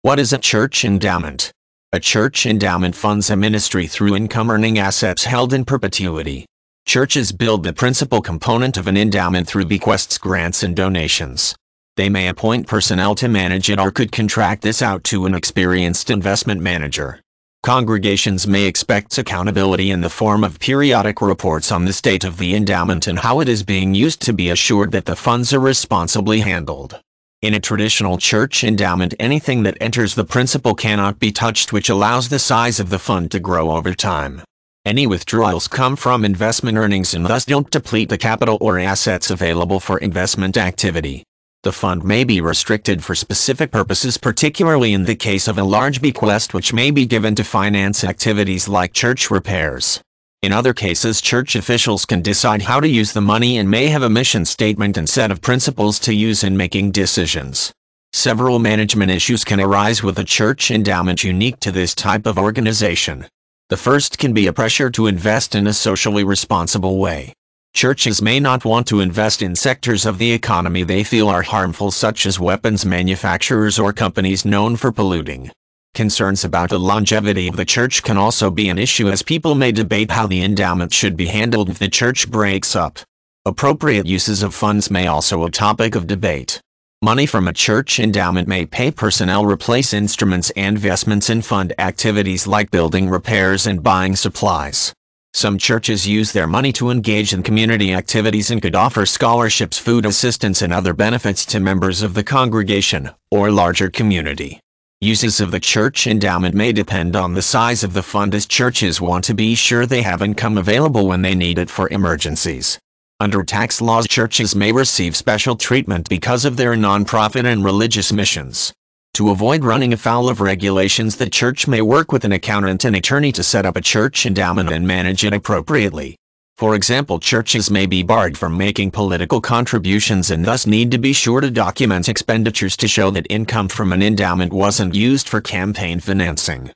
What is a church endowment? A church endowment funds a ministry through income-earning assets held in perpetuity. Churches build the principal component of an endowment through bequests, grants, and donations. They may appoint personnel to manage it or could contract this out to an experienced investment manager. Congregations may expect accountability in the form of periodic reports on the state of the endowment and how it is being used to be assured that the funds are responsibly handled. In a traditional church endowment, anything that enters the principal cannot be touched, which allows the size of the fund to grow over time. Any withdrawals come from investment earnings and thus don't deplete the capital or assets available for investment activity. The fund may be restricted for specific purposes, particularly in the case of a large bequest, which may be given to finance activities like church repairs. In other cases, church officials can decide how to use the money and may have a mission statement and set of principles to use in making decisions. Several management issues can arise with a church endowment unique to this type of organization. The first can be a pressure to invest in a socially responsible way. Churches may not want to invest in sectors of the economy they feel are harmful, such as weapons manufacturers or companies known for polluting. Concerns about the longevity of the church can also be an issue, as people may debate how the endowment should be handled if the church breaks up. Appropriate uses of funds may also be a topic of debate. Money from a church endowment may pay personnel, replace instruments and investments in fund activities like building repairs and buying supplies. Some churches use their money to engage in community activities and could offer scholarships, food assistance, and other benefits to members of the congregation or larger community. Uses of the church endowment may depend on the size of the fund, as churches want to be sure they have income available when they need it for emergencies. Under tax laws, churches may receive special treatment because of their nonprofit and religious missions. To avoid running afoul of regulations, the church may work with an accountant and attorney to set up a church endowment and manage it appropriately. For example, churches may be barred from making political contributions and thus need to be sure to document expenditures to show that income from an endowment wasn't used for campaign financing.